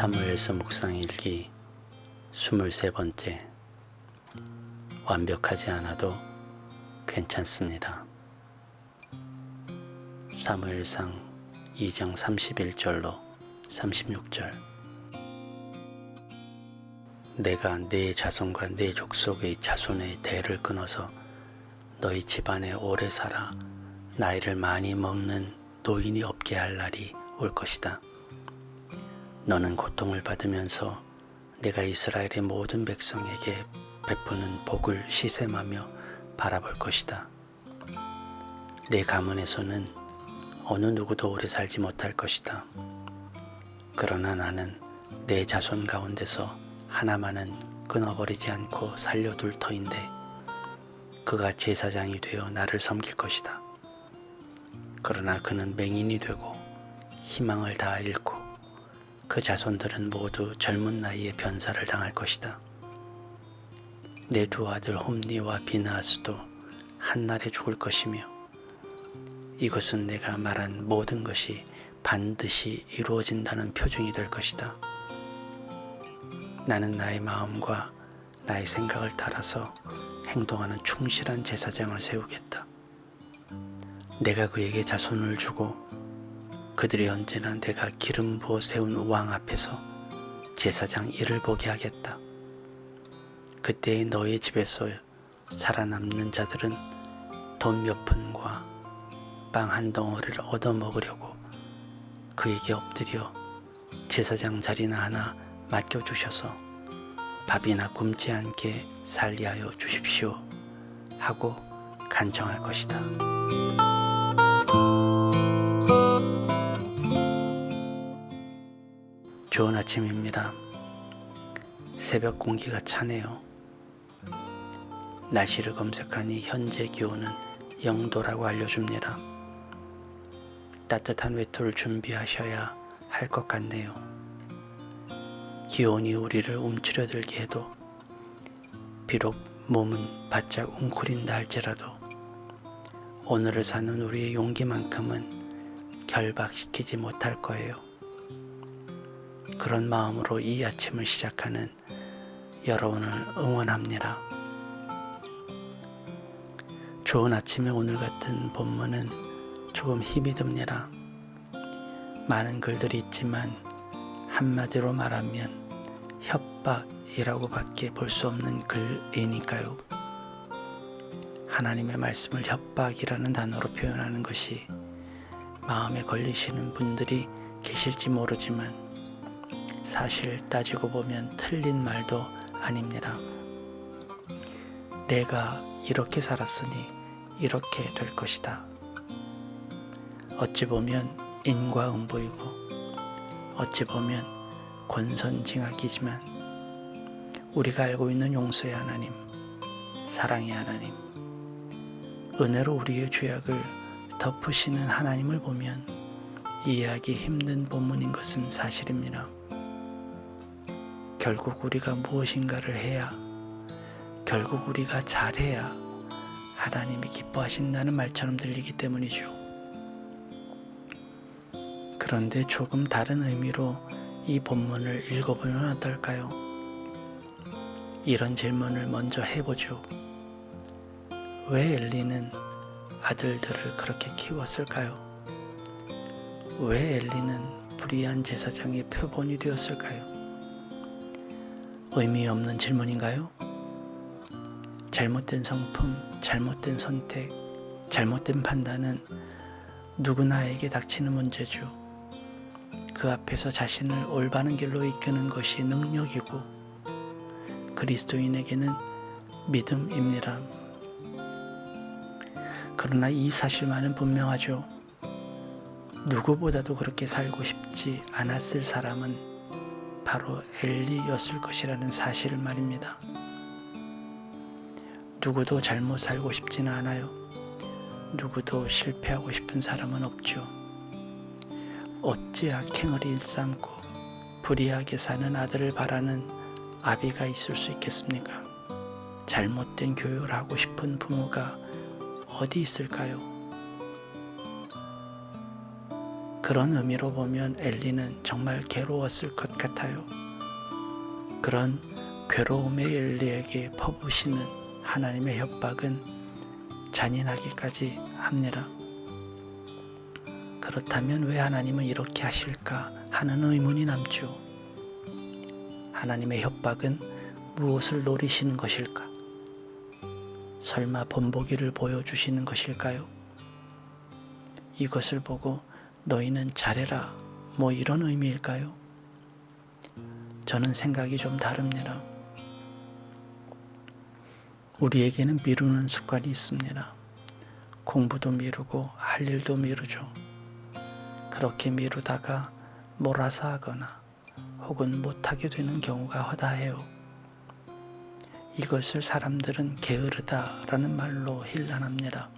사무엘서 묵상일기 23번째. 완벽하지 않아도 괜찮습니다. 사무엘상 2장 31절로 36절. 내가 네 자손과 네 족속의 자손의 대를 끊어서 너희 집안에 오래 살아 나이를 많이 먹는 노인이 없게 할 날이 올 것이다. 너는 고통을 받으면서 내가 이스라엘의 모든 백성에게 베푸는 복을 시샘하며 바라볼 것이다. 내 가문에서는 어느 누구도 오래 살지 못할 것이다. 그러나 나는 내 자손 가운데서 하나만은 끊어버리지 않고 살려둘 터인데 그가 제사장이 되어 나를 섬길 것이다. 그러나 그는 맹인이 되고 희망을 다 잃고 그 자손들은 모두 젊은 나이에 변사를 당할 것이다. 내 두 아들 홈니와 비느하스도 한날에 죽을 것이며 이것은 내가 말한 모든 것이 반드시 이루어진다는 표징이 될 것이다. 나는 나의 마음과 나의 생각을 따라서 행동하는 충실한 제사장을 세우겠다. 내가 그에게 자손을 주고 그들이 언제나 내가 기름 부어 세운 왕 앞에서 제사장 일을 보게 하겠다. 그때의 너희 집에서 살아남는 자들은 돈 몇 푼과 빵 한 덩어리를 얻어먹으려고 그에게 엎드려 제사장 자리나 하나 맡겨주셔서 밥이나 굶지 않게 살게 하여 주십시오 하고 간청할 것이다. 좋은 아침입니다. 새벽 공기가 차네요. 날씨를 검색하니 현재 기온은 0도라고 알려줍니다. 따뜻한 외투를 준비하셔야 할 것 같네요. 기온이 우리를 움츠려들게 해도 비록 몸은 바짝 웅크린다 할지라도 오늘을 사는 우리의 용기만큼은 결박시키지 못할 거예요. 그런 마음으로 이 아침을 시작하는 여러분을 응원합니다. 좋은 아침에 오늘 같은 본문은 조금 힘이 듭니다. 많은 글들이 있지만 한마디로 말하면 협박이라고 밖에 볼 수 없는 글이니까요. 하나님의 말씀을 협박이라는 단어로 표현하는 것이 마음에 걸리시는 분들이 계실지 모르지만 사실 따지고 보면 틀린 말도 아닙니다. 내가 이렇게 살았으니 이렇게 될 것이다. 어찌 보면 인과응보이고 어찌 보면 권선징악이지만 우리가 알고 있는 용서의 하나님, 사랑의 하나님, 은혜로 우리의 죄악을 덮으시는 하나님을 보면 이해하기 힘든 본문인 것은 사실입니다. 결국 우리가 무엇인가를 해야, 결국 우리가 잘해야 하나님이 기뻐하신다는 말처럼 들리기 때문이죠. 그런데 조금 다른 의미로 이 본문을 읽어보면 어떨까요? 이런 질문을 먼저 해보죠. 왜 엘리는 아들들을 그렇게 키웠을까요? 왜 엘리는 불의한 제사장의 표본이 되었을까요? 의미 없는 질문인가요? 잘못된 성품, 잘못된 선택, 잘못된 판단은 누구나에게 닥치는 문제죠. 그 앞에서 자신을 올바른 길로 이끄는 것이 능력이고 그리스도인에게는 믿음입니다. 그러나 이 사실만은 분명하죠. 누구보다도 그렇게 살고 싶지 않았을 사람은 바로 엘리였을 것이라는 사실을 말입니다. 누구도 잘못 살고 싶지는 않아요. 누구도 실패하고 싶은 사람은 없죠. 어찌 악행을 일삼고 불의하게 사는 아들을 바라는 아비가 있을 수 있겠습니까? 잘못된 교육을 하고 싶은 부모가 어디 있을까요? 그런 의미로 보면 엘리는 정말 괴로웠을 것 같아요. 그런 괴로움의 엘리에게 퍼부시는 하나님의 협박은 잔인하기까지 합니다. 그렇다면 왜 하나님은 이렇게 하실까 하는 의문이 남죠. 하나님의 협박은 무엇을 노리시는 것일까? 설마 본보기를 보여주시는 것일까요? 이것을 보고 너희는 잘해라 뭐 이런 의미일까요? 저는 생각이 좀 다릅니다. 우리에게는 미루는 습관이 있습니다. 공부도 미루고 할 일도 미루죠. 그렇게 미루다가 몰아서 하거나 혹은 못하게 되는 경우가 허다해요. 이것을 사람들은 게으르다라는 말로 힐난합니다.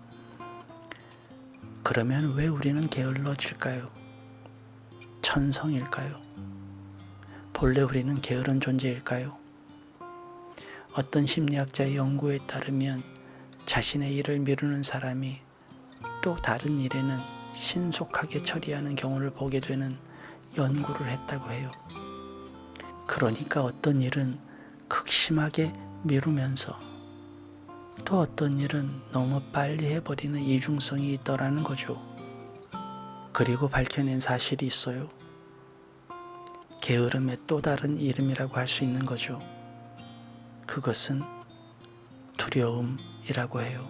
그러면 왜 우리는 게을러질까요? 천성일까요? 본래 우리는 게으른 존재일까요? 어떤 심리학자의 연구에 따르면 자신의 일을 미루는 사람이 또 다른 일에는 신속하게 처리하는 경우를 보게 되는 연구를 했다고 해요. 그러니까 어떤 일은 극심하게 미루면서 또 어떤 일은 너무 빨리 해버리는 이중성이 있더라는 거죠. 그리고 밝혀낸 사실이 있어요. 게으름의 또 다른 이름이라고 할 수 있는 거죠. 그것은 두려움이라고 해요.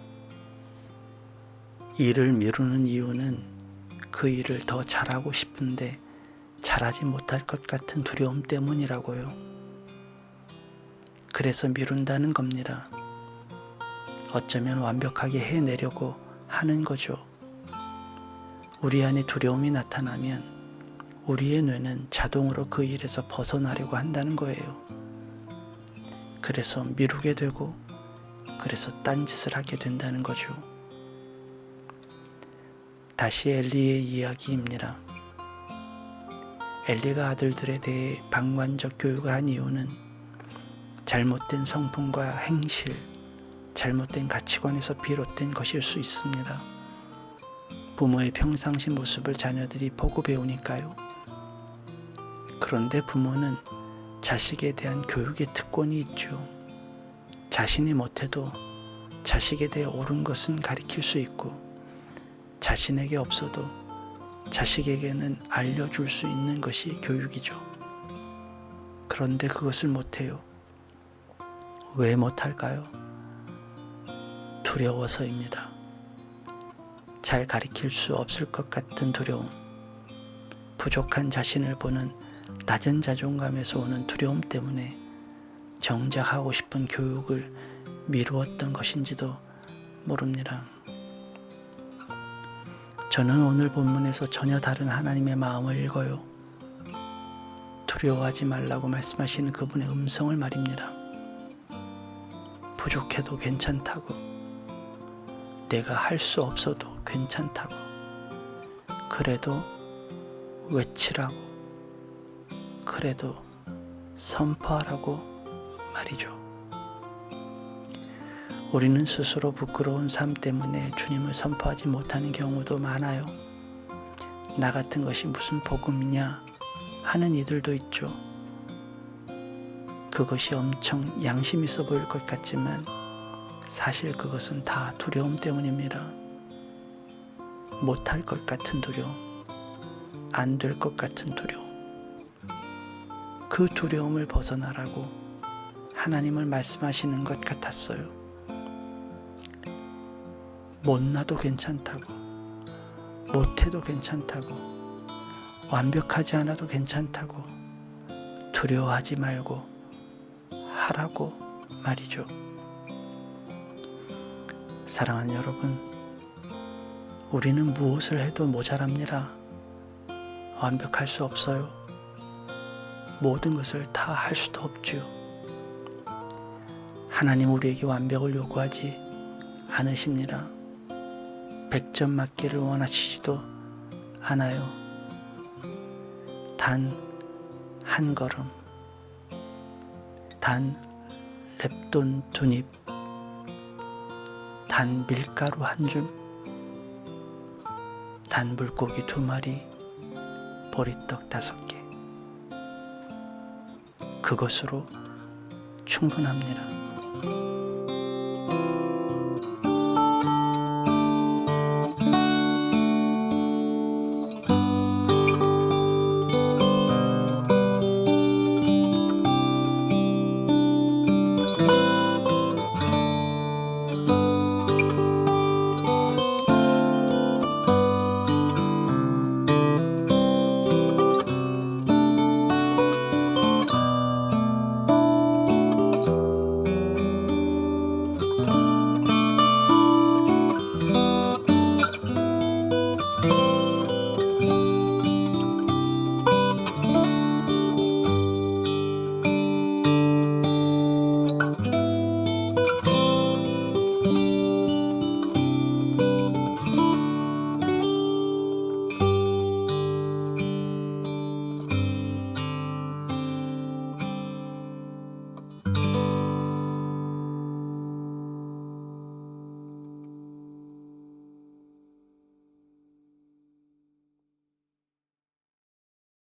일을 미루는 이유는 그 일을 더 잘하고 싶은데 잘하지 못할 것 같은 두려움 때문이라고요. 그래서 미룬다는 겁니다. 어쩌면 완벽하게 해내려고 하는 거죠. 우리 안에 두려움이 나타나면 우리의 뇌는 자동으로 그 일에서 벗어나려고 한다는 거예요. 그래서 미루게 되고 그래서 딴짓을 하게 된다는 거죠. 다시 엘리의 이야기입니다. 엘리가 아들들에 대해 방관적 교육을 한 이유는 잘못된 성품과 행실, 잘못된 가치관에서 비롯된 것일 수 있습니다. 부모의 평상시 모습을 자녀들이 보고 배우니까요. 그런데 부모는 자식에 대한 교육의 특권이 있죠. 자신이 못해도 자식에 대해 옳은 것은 가르칠 수 있고 자신에게 없어도 자식에게는 알려줄 수 있는 것이 교육이죠. 그런데 그것을 못해요. 왜 못할까요? 두려워서입니다. 잘 가르칠 수 없을 것 같은 두려움, 부족한 자신을 보는 낮은 자존감에서 오는 두려움 때문에 정작 하고 싶은 교육을 미루었던 것인지도 모릅니다. 저는 오늘 본문에서 전혀 다른 하나님의 마음을 읽어요. 두려워하지 말라고 말씀하시는 그분의 음성을 말입니다. 부족해도 괜찮다고, 내가 할 수 없어도 괜찮다고, 그래도 외치라고, 그래도 선포하라고 말이죠. 우리는 스스로 부끄러운 삶 때문에 주님을 선포하지 못하는 경우도 많아요. 나 같은 것이 무슨 복음이냐 하는 이들도 있죠. 그것이 엄청 양심 있어 보일 것 같지만 사실 그것은 다 두려움 때문입니다. 못할 것 같은 두려움, 안 될 것 같은 두려움. 그 두려움을 벗어나라고 하나님을 말씀하시는 것 같았어요. 못나도 괜찮다고, 못해도 괜찮다고, 완벽하지 않아도 괜찮다고, 두려워하지 말고 하라고 말이죠. 사랑하는 여러분, 우리는 무엇을 해도 모자랍니다. 완벽할 수 없어요. 모든 것을 다 할 수도 없죠. 하나님 우리에게 완벽을 요구하지 않으십니다. 100점 맞기를 원하시지도 않아요. 단 한 걸음, 단 랩돈 2입, 단 밀가루 한 줌, 단 물고기 2마리, 보리떡 5개. 그것으로 충분합니다.